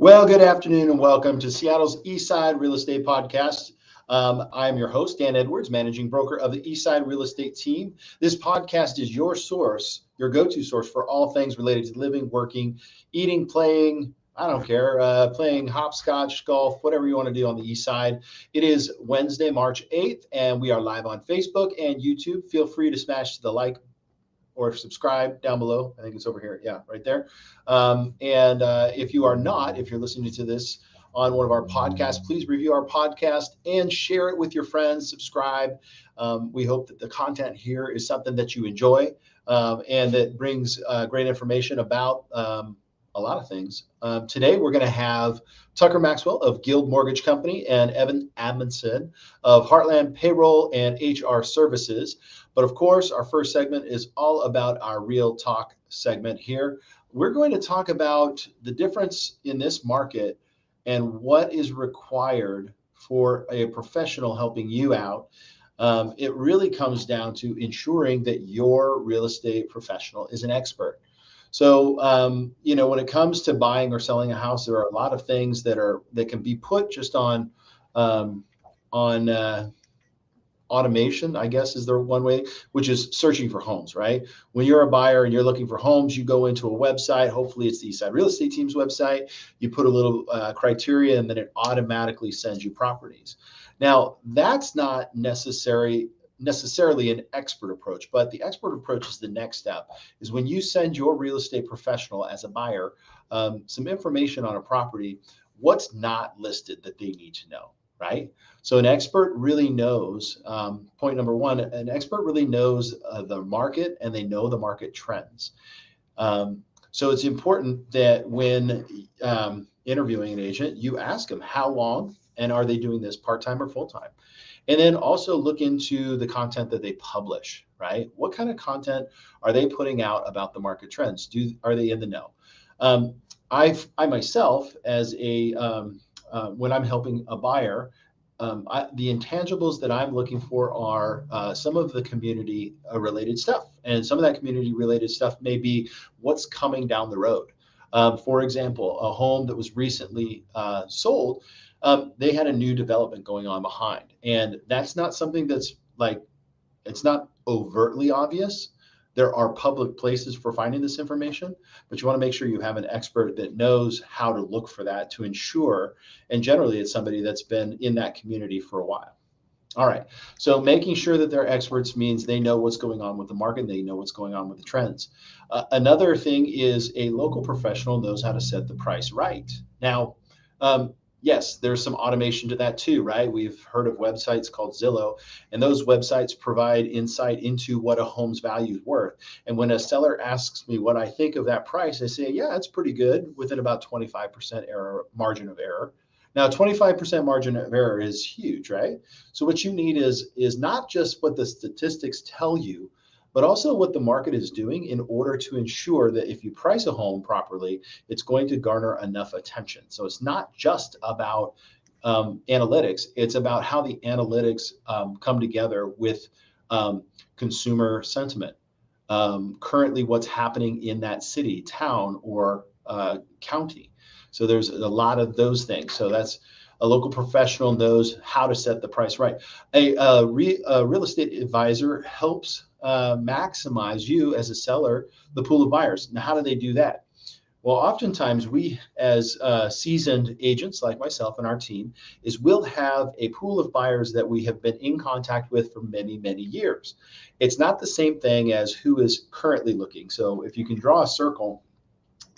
Well, good afternoon and welcome to Seattle's Eastside Real Estate Podcast. I'm your host, Dan Edwards, managing broker of the Eastside Real Estate team. This podcast is your source, your go-to source for all things related to living, working, eating, playing. I don't care, playing hopscotch, golf, whatever you want to do on the East Side. It is Wednesday, March 8th, and we are live on Facebook and YouTube. Feel free to smash the like or subscribe down below. I think it's over here. Yeah, right there. If you are not, if you're listening to this on one of our podcasts, please review our podcast and share it with your friends. Subscribe. We hope that the content here is something that you enjoy and that brings great information about a lot of things. Today, we're going to have Tucker Maxwell of Guild Mortgage Company and Evan Amundsen of Heartland Payroll and HR Services. But of course, our first segment is all about our Real Talk segment here. We're going to talk about the difference in this market and what is required for a professional helping you out. It really comes down to ensuring that your real estate professional is an expert. So, when it comes to buying or selling a house, there are a lot of things that can be put just on automation, I guess is the one way, which is searching for homes, right? When you're a buyer and you're looking for homes, you go into a website. Hopefully it's the Eastside Real Estate Team's website. You put a little criteria and then it automatically sends you properties. Now, that's not necessarily an expert approach, but the expert approach is the next step, is when you send your real estate professional as a buyer some information on a property, what's not listed that they need to know, right? So an expert really knows, point number one, an expert really knows the market and they know the market trends. So it's important that when interviewing an agent, you ask them how long and are they doing this part-time or full-time? And then also look into the content that they publish, right? What kind of content are they putting out about the market trends? Are they in the know? I myself, as when I'm helping a buyer, the intangibles that I'm looking for are some of the community related stuff. And some of that community related stuff may be what's coming down the road. For example, a home that was recently sold, they had a new development going on behind. And that's not something that's it's not overtly obvious. There are public places for finding this information, but you want to make sure you have an expert that knows how to look for that to ensure, and generally it's somebody that's been in that community for a while. All right, so making sure that they're experts means they know what's going on with the market, they know what's going on with the trends. Another thing is a local professional knows how to set the price right. Now, yes, there's some automation to that too, right? We've heard of websites called Zillow, and those websites provide insight into what a home's value is worth. And when a seller asks me what I think of that price, I say, yeah, it's pretty good, within about 25% margin of error. Now, 25% margin of error is huge, right? So what you need is not just what the statistics tell you, but also what the market is doing in order to ensure that if you price a home properly, it's going to garner enough attention. So it's not just about analytics, it's about how the analytics come together with consumer sentiment. Currently, what's happening in that city, town, or county. So there's a lot of those things. So that's a local professional knows how to set the price right. A real estate advisor helps maximize you as a seller, the pool of buyers. Now, how do they do that? Well, oftentimes we, as seasoned agents like myself and our team, we'll have a pool of buyers that we have been in contact with for many, many years. It's not the same thing as who is currently looking. So if you can draw a circle,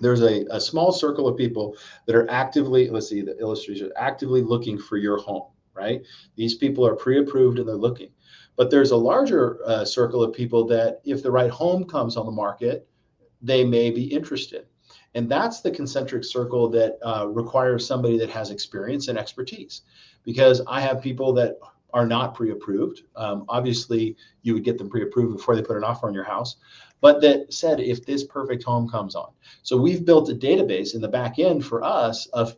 there's a small circle of people that are actively, let's see, the illustration, actively looking for your home, right? These people are pre-approved and they're looking. But there's a larger circle of people that if the right home comes on the market, they may be interested. And that's the concentric circle that requires somebody that has experience and expertise. Because I have people that are not pre-approved. Obviously, you would get them pre-approved before they put an offer on your house. But that said, if this perfect home comes on. So we've built a database in the back end for us of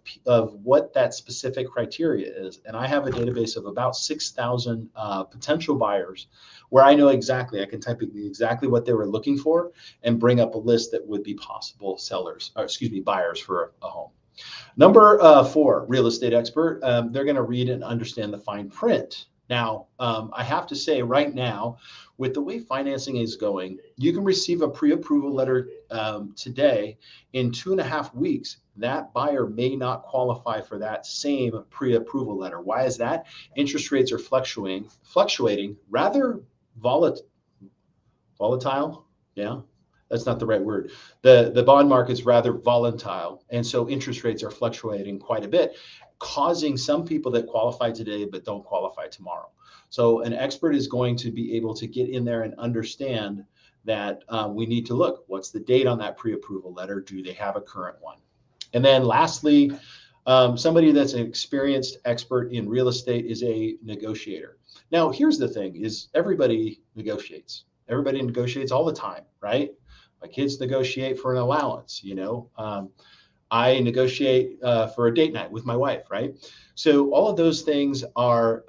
what that specific criteria is. And I have a database of about 6,000 potential buyers where I know exactly, I can type in exactly what they were looking for and bring up a list that would be possible buyers for a home. Number 4, real estate expert. They're going to read and understand the fine print. Now, I have to say right now, with the way financing is going, you can receive a pre-approval letter today. In 2.5 weeks. That buyer may not qualify for that same pre-approval letter. Why is that? Interest rates are fluctuating rather volatile. Yeah, that's not the right word. The bond market's rather volatile, and so interest rates are fluctuating quite a bit, causing some people that qualify today but don't qualify tomorrow. So an expert is going to be able to get in there and understand that we need to look. What's the date on that pre-approval letter? Do they have a current one? And then lastly, somebody that's an experienced expert in real estate is a negotiator. Now, here's the thing: is everybody negotiates. Everybody negotiates all the time, right? My kids negotiate for an allowance. I negotiate for a date night with my wife, right? So all of those things are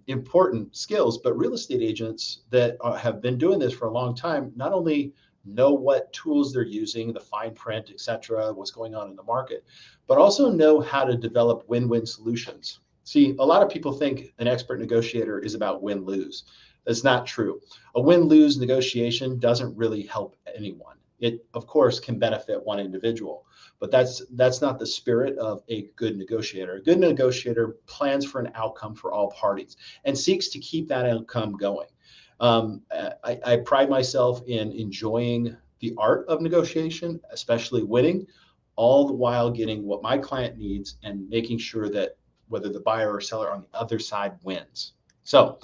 important skills, but real estate agents that have been doing this for a long time not only know what tools they're using, the fine print, et cetera, what's going on in the market, but also know how to develop win-win solutions. See, a lot of people think an expert negotiator is about win-lose. That's not true. A win-lose negotiation doesn't really help anyone. It, of course, can benefit one individual, but that's not the spirit of a good negotiator. A good negotiator plans for an outcome for all parties and seeks to keep that outcome going. I pride myself in enjoying the art of negotiation, especially winning, all the while getting what my client needs and making sure that whether the buyer or seller on the other side wins. So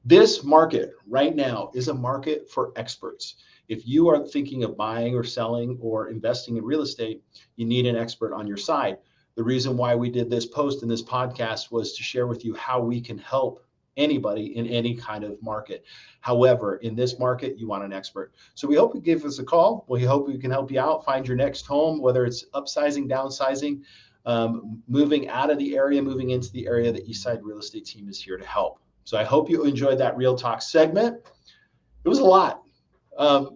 this market right now is a market for experts. If you are thinking of buying or selling or investing in real estate, you need an expert on your side. The reason why we did this post in this podcast was to share with you how we can help anybody in any kind of market. However, in this market, you want an expert. So we hope you give us a call. We hope we can help you out, find your next home, whether it's upsizing, downsizing, moving out of the area, moving into the area. The Eastside Real Estate Team is here to help. So I hope you enjoyed that Real Talk segment. It was a lot.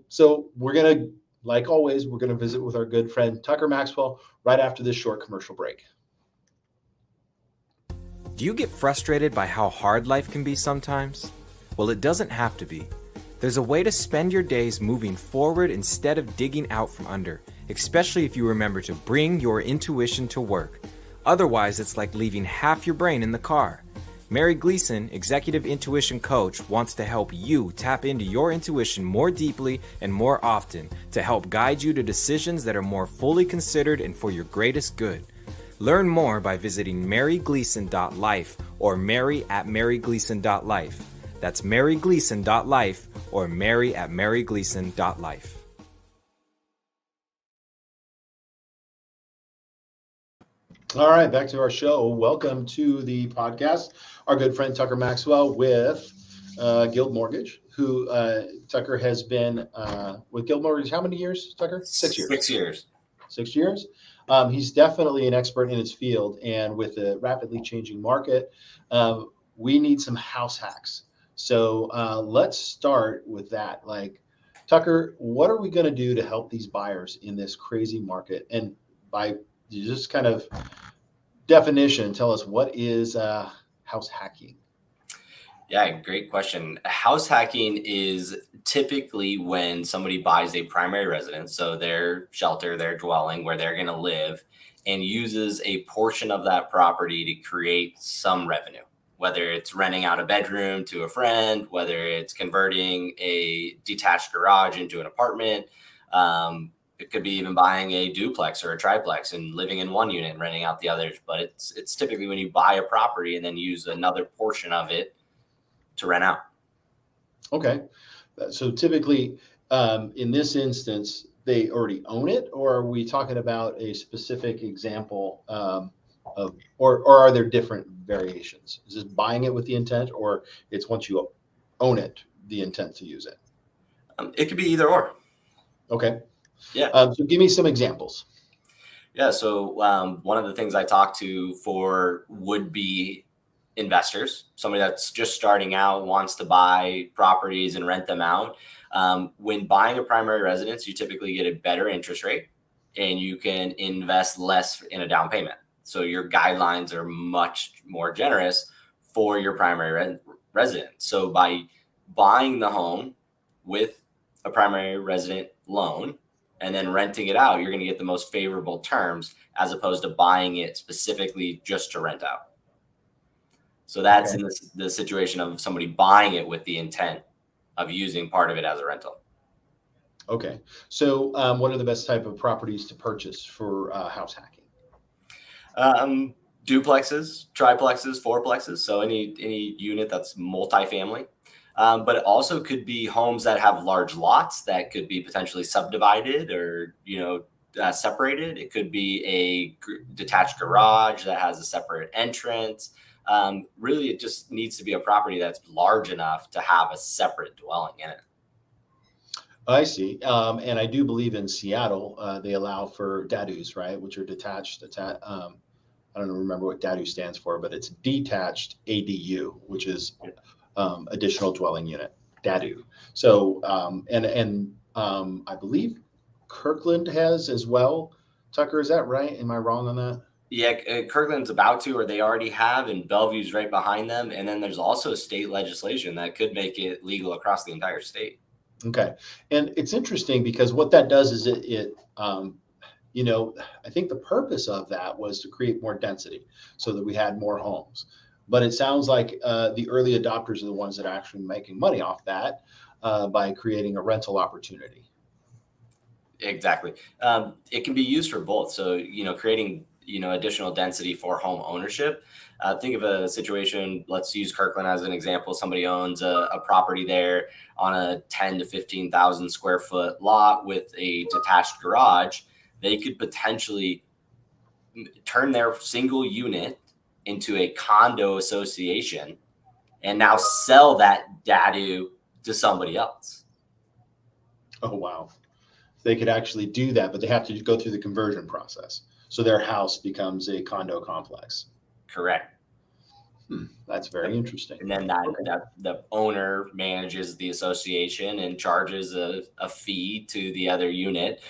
So we're going to, like always, we're going to visit with our good friend Tucker Maxwell right after this short commercial break. Do you get frustrated by how hard life can be sometimes? Well, it doesn't have to be. There's a way to spend your days moving forward instead of digging out from under, especially if you remember to bring your intuition to work. Otherwise, it's like leaving half your brain in the car. Mary Gleason, Executive Intuition Coach, wants to help you tap into your intuition more deeply and more often to help guide you to decisions that are more fully considered and for your greatest good. Learn more by visiting marygleason.life or mary@marygleason.life. That's marygleason.life or mary@marygleason.life. All right, back to our show. Welcome to the podcast. Our good friend Tucker Maxwell with Guild Mortgage, who Tucker has been with Guild Mortgage. How many years, Tucker? 6 years. 6 years. 6 years. He's definitely an expert in his field, and with the rapidly changing market, we need some house hacks. So let's start with that. Like, Tucker, what are we going to do to help these buyers in this crazy market? And by just kind of definition, tell us what is house hacking? Yeah, great question. House hacking is typically when somebody buys a primary residence, so their shelter, their dwelling where they're going to live, and uses a portion of that property to create some revenue, whether it's renting out a bedroom to a friend, whether it's converting a detached garage into an apartment. It could be even buying a duplex or a triplex and living in one unit and renting out the others. But it's typically when you buy a property and then use another portion of it to rent out. Okay. So typically, in this instance, they already own it, or are we talking about a specific example or are there different variations? Is it buying it with the intent, or it's once you own it, the intent to use it? It could be either or. Okay. Yeah. So give me some examples. Yeah. So one of the things I talk to for would-be investors, somebody that's just starting out, wants to buy properties and rent them out. When buying a primary residence, you typically get a better interest rate. and you can invest less in a down payment. So your guidelines are much more generous for your primary resident. So by buying the home with a primary resident loan and then renting it out, you're going to get the most favorable terms as opposed to buying it specifically just to rent out. So that's Okay. in the situation of somebody buying it with the intent of using part of it as a rental. Okay. So, what are the best type of properties to purchase for house hacking? Duplexes, triplexes, fourplexes, so any unit that's multifamily. But it also could be homes that have large lots that could be potentially subdivided or separated. It could be a detached garage that has a separate entrance. Really, it just needs to be a property that's large enough to have a separate dwelling in it. I see. And I do believe in Seattle, they allow for DADUs, right, which are detached. I don't remember what DADU stands for, but it's detached ADU, which is additional dwelling unit, DADU. So, I believe Kirkland has as well. Tucker, is that right? Am I wrong on that? Yeah, Kirkland's about to, or they already have, and Bellevue's right behind them. And then there's also state legislation that could make it legal across the entire state. Okay. And it's interesting because what that does is I think the purpose of that was to create more density so that we had more homes. But it sounds like the early adopters are the ones that are actually making money off that by creating a rental opportunity. Exactly. It can be used for both. So, creating, additional density for home ownership. Think of a situation, let's use Kirkland as an example. Somebody owns a property there on a 10 to 15,000 square foot lot with a detached garage. They could potentially turn their single unit into a condo association and now sell that dadu to somebody else. Oh, wow. They could actually do that, but they have to go through the conversion process. So their house becomes a condo complex. Correct. That's very interesting. And then that the owner manages the association and charges a fee to the other unit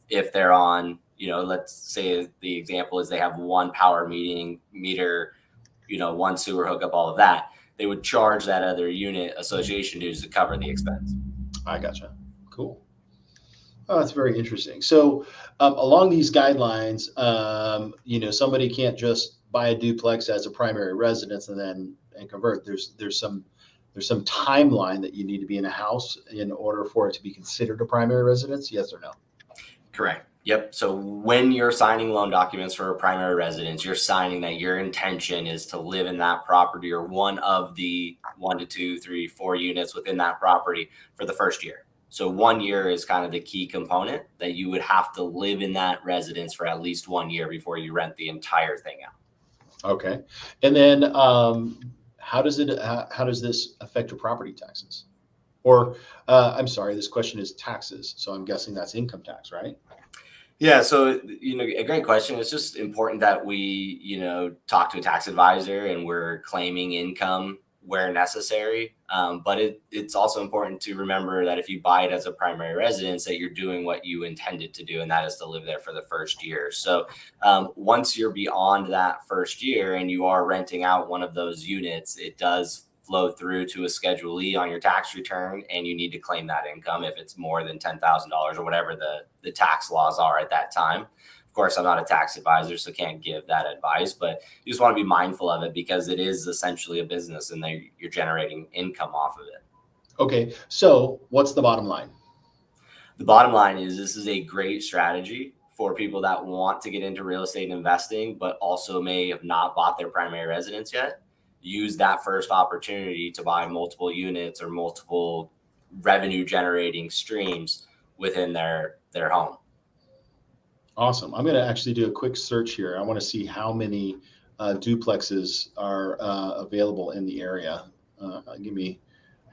if they're on, let's say the example is they have one power meter, one sewer hookup, all of that. They would charge that other unit association dues to cover the expense. I gotcha. Cool. Oh, that's very interesting. So, along these guidelines, somebody can't just buy a duplex as a primary residence and convert. There's some timeline that you need to be in a house in order for it to be considered a primary residence. Yes or no? Correct. Yep. So when you're signing loan documents for a primary residence, you're signing that your intention is to live in that property or one of the 1 to 2, 3, 4 units within that property for the first year. So 1 year is kind of the key component that you would have to live in that residence for at least 1 year before you rent the entire thing out. Okay. And then how does this affect your property taxes? Or I'm sorry, this question is taxes. So I'm guessing that's income tax, right? Yeah, so a great question. It's just important that we, talk to a tax advisor and we're claiming income where necessary. But it's also important to remember that if you buy it as a primary residence, that you're doing what you intended to do, and that is to live there for the first year. So once you're beyond that first year and you are renting out one of those units, it does flow through to a Schedule E on your tax return, and you need to claim that income if it's more than $10,000 or whatever the tax laws are at that time. Of course, I'm not a tax advisor, so can't give that advice, but you just want to be mindful of it because it is essentially a business and you're generating income off of it. Okay, so what's the bottom line? The bottom line is this is a great strategy for people that want to get into real estate investing, but also may have not bought their primary residence yet. Use that first opportunity to buy multiple units or multiple revenue generating streams within their home. Awesome. I'm going to actually do a quick search here. I want to see how many duplexes are available in the area.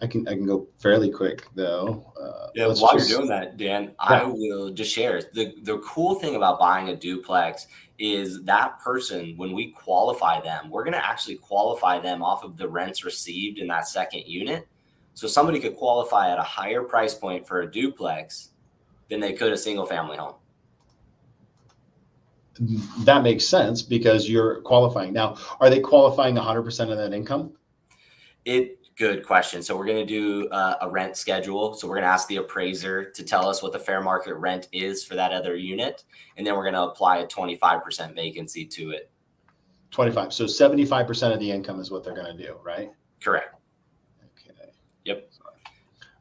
I can go fairly quick though. While you're doing that, Dan, I will just share the cool thing about buying a duplex is that person, when we qualify them, we're going to actually qualify them off of the rents received in that second unit. So somebody could qualify at a higher price point for a duplex than they could a single family home. That makes sense because you're qualifying. Now, are they qualifying 100% of that income? Good question. So we're going to do a rent schedule. So we're going to ask the appraiser to tell us what the fair market rent is for that other unit. And then we're going to apply a 25% vacancy to it. 25. So 75% of the income is what they're going to do, right? Correct. Okay. Yep.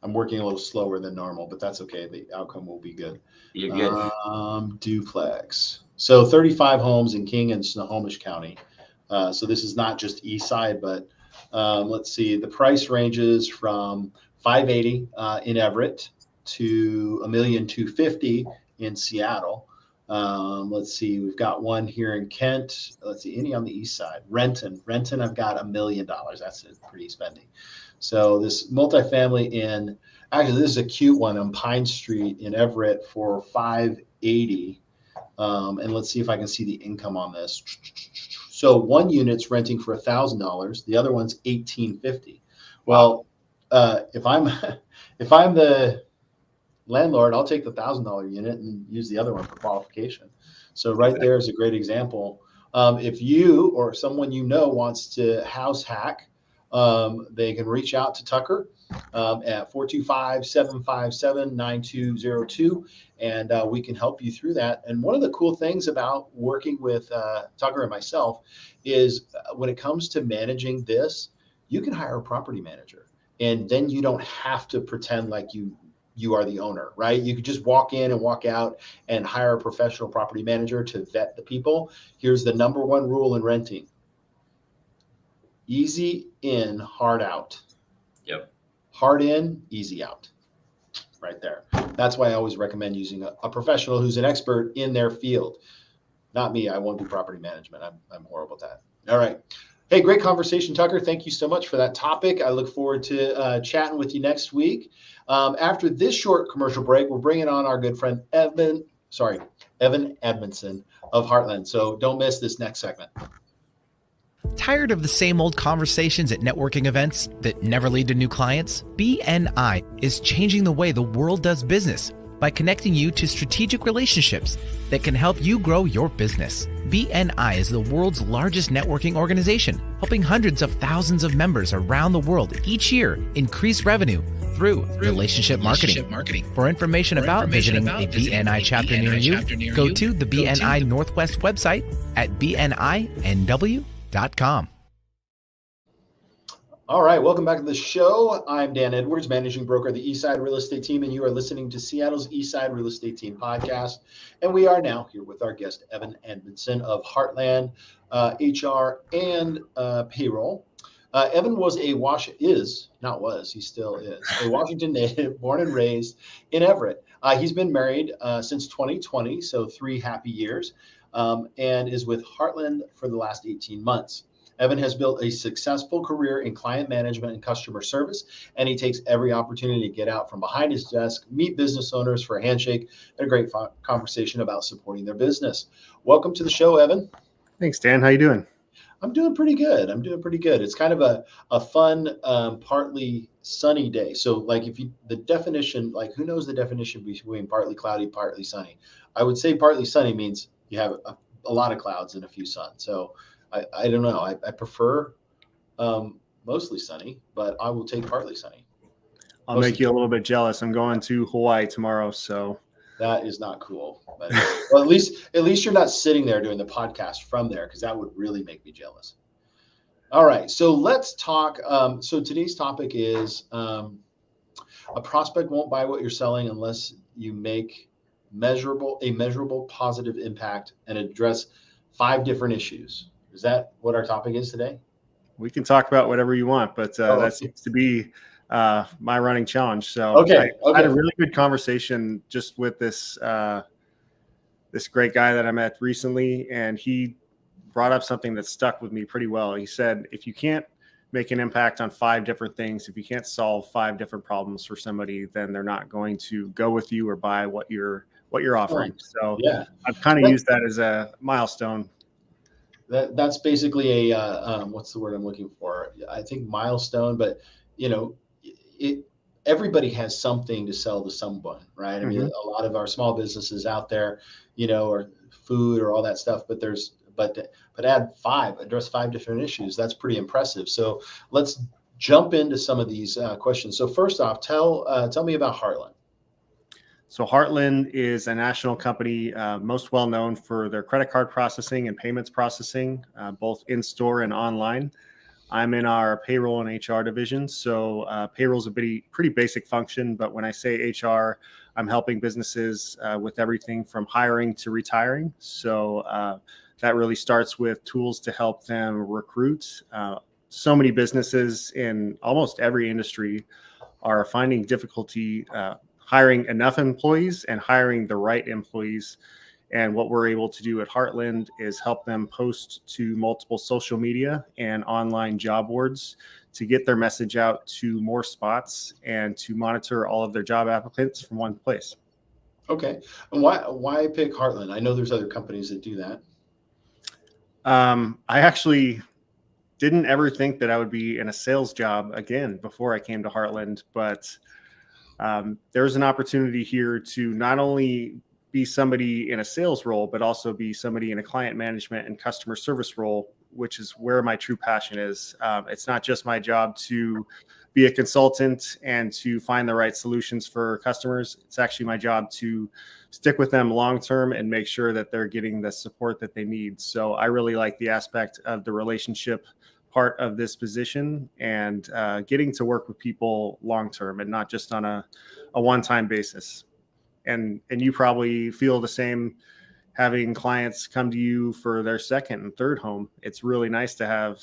I'm working a little slower than normal, but that's okay. The outcome will be good. You're good. Duplex. So 35 homes in King and Snohomish County. So this is not just Eastside, but let's see. The price ranges from 580 in Everett to $1,250,000 in Seattle. Let's see. We've got one here in Kent. Let's see. Any on the east side? Renton. I've got $1 million. That's pretty spendy. So this multifamily in, actually, this is a cute one on Pine Street in Everett for 580. And let's see if I can see the income on this. So one unit's renting for $1,000. The other one's $1,850. Well, if I'm the landlord, I'll take the $1,000 unit and use the other one for qualification. So right there is a great example. If you or someone you know wants to house hack, they can reach out to Tucker at 425-757-9202, and we can help you through that. And one of the cool things about working with Tucker and myself is when it comes to managing this, you can hire a property manager, and then you don't have to pretend like you are the owner, right? You could just walk in and walk out and hire a professional property manager to vet the people. Here's the number one rule in renting: easy in, hard out. Yep. Hard in, easy out. Right there. That's why I always recommend using a professional who's an expert in their field. Not me. I won't do property management. I'm horrible at that. All right. Hey, great conversation, Tucker. Thank you so much for that topic. I look forward to chatting with you next week. After this short commercial break, we're bringing on our good friend Evan Edmondson of Heartland. So don't miss this next segment. Tired of the same old conversations at networking events that never lead to new clients? BNI is changing the way the world does business by connecting you to strategic relationships that can help you grow your business. BNI is the world's largest networking organization, helping hundreds of thousands of members around the world each year increase revenue through relationship marketing. For information about visiting a BNI chapter near you, go to the BNI Northwest website at bninw.com. All right, welcome back to the show. I'm Dan Edwards, managing broker of the Eastside Real Estate Team, and you are listening to Seattle's Eastside Real Estate Team podcast. And we are now here with our guest, Evan Edmondson of Heartland HR and Payroll. Evan he still is, a Washington native, born and raised in Everett. He's been married since 2020, so 3 happy years, and is with Heartland for the last 18 months. Evan has built a successful career in client management and customer service, and he takes every opportunity to get out from behind his desk, meet business owners for a handshake, and a great conversation about supporting their business. Welcome to the show, Evan. Thanks, Dan. How you doing? I'm doing pretty good. It's kind of a fun, partly sunny day. So like the definition, like who knows the definition between partly cloudy, partly sunny? I would say partly sunny means you have a lot of clouds and a few sun. So I don't know. I prefer mostly sunny, but I will take partly sunny. I'll make you a little bit jealous. I'm going to Hawaii tomorrow, so that is not cool. But well, at least you're not sitting there doing the podcast from there, because that would really make me jealous. All right, so let's talk. So today's topic is a prospect won't buy what you're selling unless you make a measurable positive impact and address 5 different issues. Is that what our topic is today? We can talk about whatever you want, but that seems to be my running challenge. So I had a really good conversation just with this great guy that I met recently, and he brought up something that stuck with me pretty well. He said, if you can't make an impact on 5 different things, if you can't solve 5 different problems for somebody, then they're not going to go with you or buy what you're offering. So yeah, I've kind of used that as a milestone. That's basically a what's the word I'm looking for? I think milestone, but everybody has something to sell to someone, right? I mean, a lot of our small businesses out there, are food or all that stuff, but address 5 different issues. That's pretty impressive. So let's jump into some of these questions. So first off, tell me about Heartland. So Heartland is a national company, most well known for their credit card processing and payments processing, both in store and online. I'm in our payroll and HR division. So payroll is a pretty basic function, but when I say HR, I'm helping businesses with everything from hiring to retiring. So that really starts with tools to help them recruit. So many businesses in almost every industry are finding difficulty hiring enough employees and hiring the right employees. And what we're able to do at Heartland is help them post to multiple social media and online job boards to get their message out to more spots and to monitor all of their job applicants from one place. Okay. And why pick Heartland? I know there's other companies that do that. I actually didn't ever think that I would be in a sales job again before I came to Heartland, but there's an opportunity here to not only be somebody in a sales role, but also be somebody in a client management and customer service role, which is where my true passion is. It's not just my job to be a consultant and to find the right solutions for customers. It's actually my job to stick with them long-term and make sure that they're getting the support that they need. So I really like the aspect of the relationship part of this position and getting to work with people long-term and not just on a one-time basis. And you probably feel the same having clients come to you for their second and third home. It's really nice to have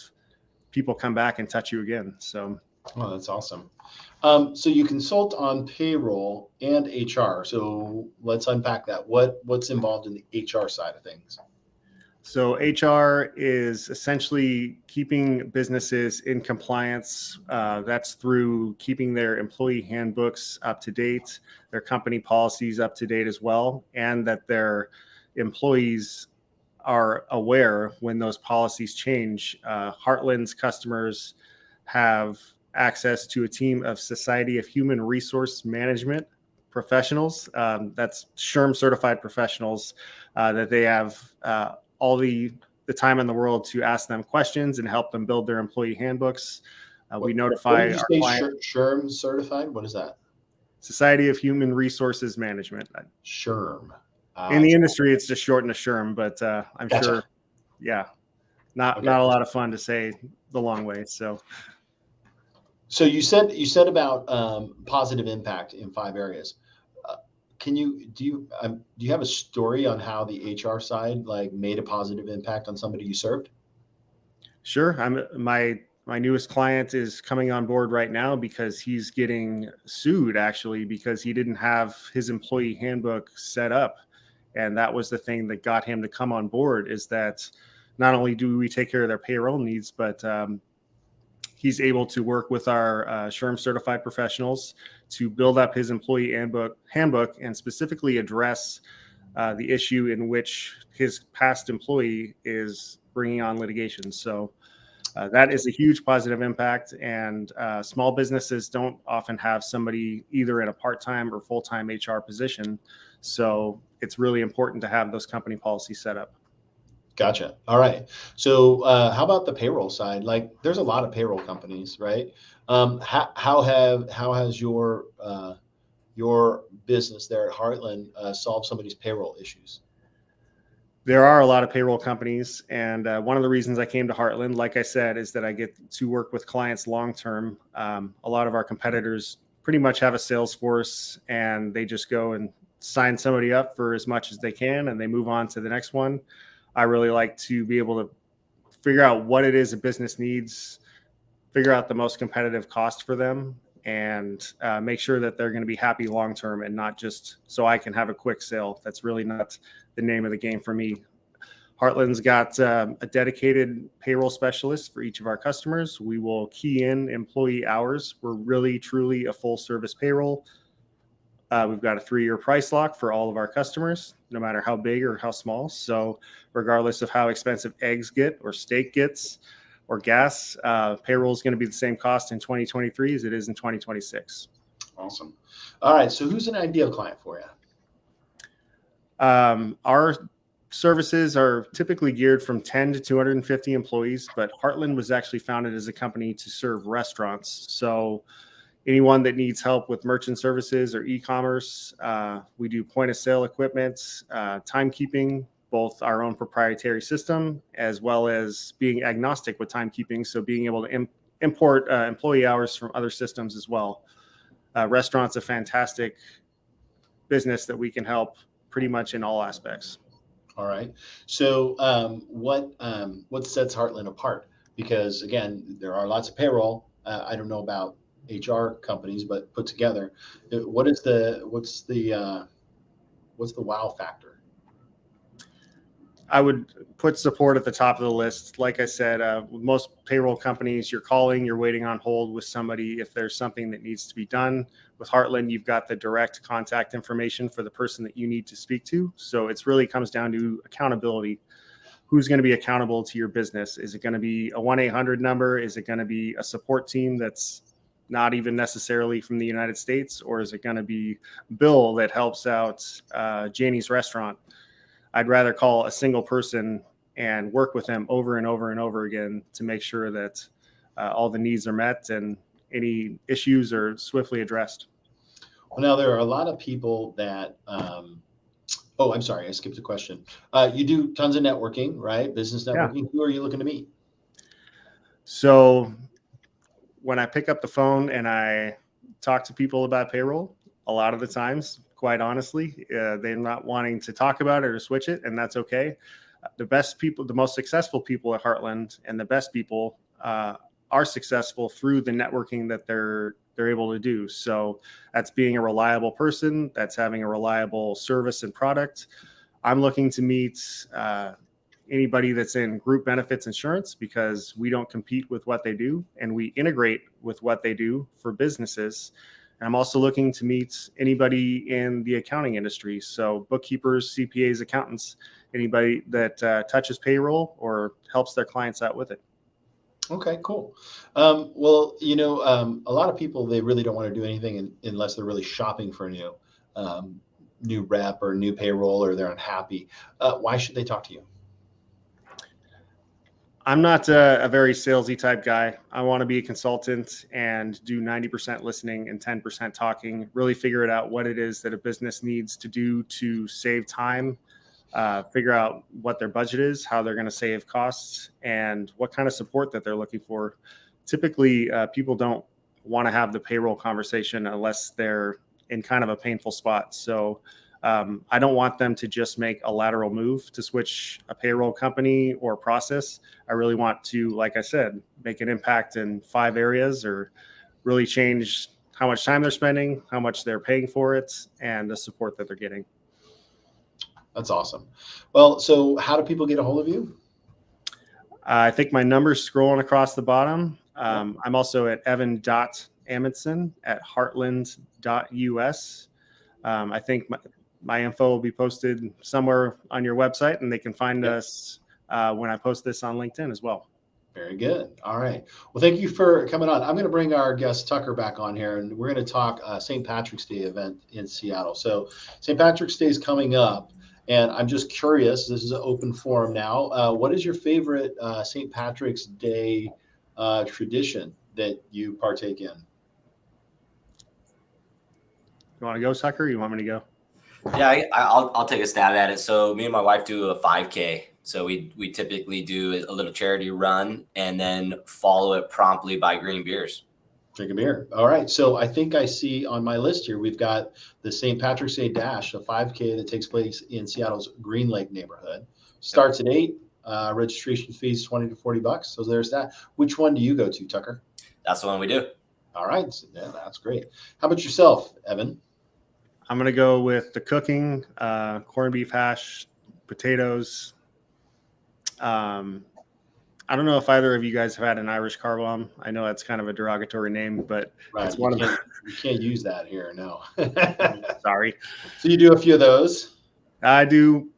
people come back and touch you again. So, oh, that's awesome. So you consult on payroll and HR. So let's unpack that. What's involved in the HR side of things? So HR is essentially keeping businesses in compliance. That's through keeping their employee handbooks up to date, their company policies up to date as well, and that their employees are aware when those policies change. Heartland's customers have access to a team of Society of Human Resource Management professionals. That's SHRM certified professionals that they have all the time in the world to ask them questions and help them build their employee handbooks. We notify our client. SHRM certified? What is that? Society of Human Resources Management. SHRM. In the industry, it's just shortened to SHRM, but I'm Gotcha. sure, yeah, not a lot of fun to say the long way. So you said about positive impact in 5 areas. Do you have a story on how the HR side made a positive impact on somebody you served? Sure. My newest client is coming on board right now because he's getting sued actually because he didn't have his employee handbook set up. And that was the thing that got him to come on board, is that not only do we take care of their payroll needs, but he's able to work with our SHRM certified professionals to build up his employee handbook and specifically address the issue in which his past employee is bringing on litigation. So that is a huge positive impact. And small businesses don't often have somebody either in a part-time or full-time HR position. So it's really important to have those company policies set up. Gotcha. All right. So how about the payroll side? There's a lot of payroll companies, right? How has your business there at Heartland solved some of these payroll issues? There are a lot of payroll companies, and one of the reasons I came to Heartland, like I said, is that I get to work with clients long-term. A lot of our competitors pretty much have a sales force, and they just go and sign somebody up for as much as they can, and they move on to the next one. I really like to be able to figure out what it is a business needs, figure out the most competitive cost for them, and make sure that they're going to be happy long-term and not just so I can have a quick sale. That's really not the name of the game for me. Heartland's got a dedicated payroll specialist for each of our customers. We will key in employee hours. We're really, truly a full-service payroll. We've got a 3-year price lock for all of our customers, no matter how big or how small. So regardless of how expensive eggs get or steak gets or gas, payroll is going to be the same cost in 2023 as it is in 2026. Awesome. All right. So who's an ideal client for you? Our services are typically geared from 10 to 250 employees, but Heartland was actually founded as a company to serve restaurants. So anyone that needs help with merchant services or e-commerce, we do point of sale equipment, timekeeping, both our own proprietary system, as well as being agnostic with timekeeping. So being able to import employee hours from other systems as well. Restaurants, a fantastic business that we can help pretty much in all aspects. All right. So what sets Heartland apart? Because again, there are lots of payroll. I don't know about HR companies, but put together, what's the wow factor? I would put support at the top of the list. Like I said, with most payroll companies, you're calling, you're waiting on hold with somebody if there's something that needs to be done. With Heartland, you've got the direct contact information for the person that you need to speak to. So it really comes down to accountability. Who's going to be accountable to your business? Is it going to be a 1-800 number? Is it going to be a support team that's not even necessarily from the United States? Or is it going to be Bill that helps out Janie's restaurant? I'd rather call a single person and work with them over and over and over again to make sure that all the needs are met and any issues are swiftly addressed. Well, now there are a lot of people that, oh, I'm sorry, I skipped a question. You do tons of networking, right? Business networking. Yeah. Who are you looking to meet? So when I pick up the phone and I talk to people about payroll, a lot of the times, quite honestly, they're not wanting to talk about it or switch it, and that's okay. The best people, the most successful people at Heartland, and the best people are successful through the networking that they're able to do. So that's being a reliable person, that's having a reliable service and product. I'm looking to meet anybody that's in group benefits insurance, because we don't compete with what they do, and we integrate with what they do for businesses. And I'm also looking to meet anybody in the accounting industry. So bookkeepers, CPAs, accountants, anybody that touches payroll or helps their clients out with it. Okay, cool. Well, a lot of people, they really don't want to do anything unless they're really shopping for a new rep or new payroll, or they're unhappy. Why should they talk to you? I'm not a very salesy type guy. I want to be a consultant and do 90% listening and 10% talking, really figure it out what it is that a business needs to do to save time, figure out what their budget is, how they're going to save costs, and what kind of support that they're looking for. Typically, people don't want to have the payroll conversation unless they're in kind of a painful spot. So I don't want them to just make a lateral move to switch a payroll company or process. I really want to, like I said, make an impact in 5 areas, or really change how much time they're spending, how much they're paying for it, and the support that they're getting. That's awesome. Well, so how do people get a hold of you? I think my number's scrolling across the bottom. I'm also at evan.amundsen@heartland.us. I think my info will be posted somewhere on your website, and they can find us when I post this on LinkedIn as well. Very good. All right. Well, thank you for coming on. I'm going to bring our guest Tucker back on here, and we're going to talk St. Patrick's Day event in Seattle. So St. Patrick's Day is coming up, and I'm just curious, this is an open forum now. What is your favorite St. Patrick's Day tradition that you partake in? You want to go, Tucker, or you want me to go? Yeah, I'll take a stab at it. So me and my wife do a 5K. So we typically do a little charity run and then follow it promptly by green beers. Drink a beer. All right. So I think I see on my list here, we've got the St. Patrick's Day Dash, a 5K that takes place in Seattle's Green Lake neighborhood. Starts at 8. Registration fees $20 to $40. So there's that. Which one do you go to, Tucker? That's the one we do. All right. So, yeah, that's great. How about yourself, Evan? I'm going to go with the cooking, corned beef hash, potatoes. I don't know if either of you guys have had an Irish car bomb. I know that's kind of a derogatory name, but right. It's one of them. You can't use that here. No. Sorry. So you do a few of those? I do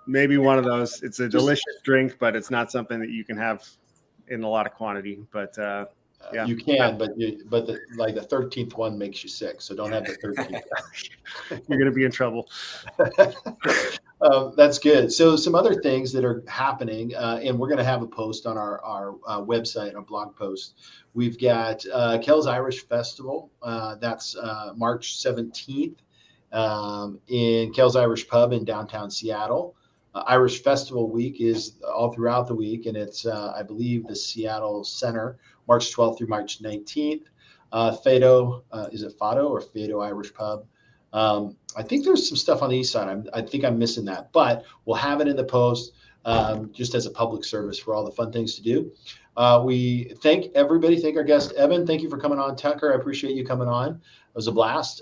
maybe one of those. It's a delicious drink, but it's not something that you can have in a lot of quantity. But yeah, you can, but the 13th one makes you sick. So don't have the 13th. You're going to be in trouble. That's good. So some other things that are happening, and we're going to have a post on our website, a blog post. We've got Kel's Irish Festival. That's March 17th in Kel's Irish Pub in downtown Seattle. Irish Festival Week is all throughout the week, and it's, I believe, the Seattle Center, March 12th through March 19th. Fado, is it Fado or Fado Irish Pub? I think there's some stuff on the east side. I think I'm missing that, but we'll have it in the post just as a public service for all the fun things to do. We thank everybody. Thank our guest, Evan. Thank you for coming on, Tucker. I appreciate you coming on. It was a blast.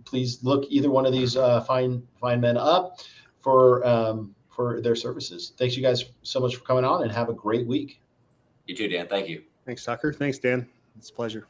Please look either one of these fine men up for their services. Thanks you guys so much for coming on, and have a great week. You too, Dan. Thank you. Thanks, Tucker. Thanks, Dan. It's a pleasure.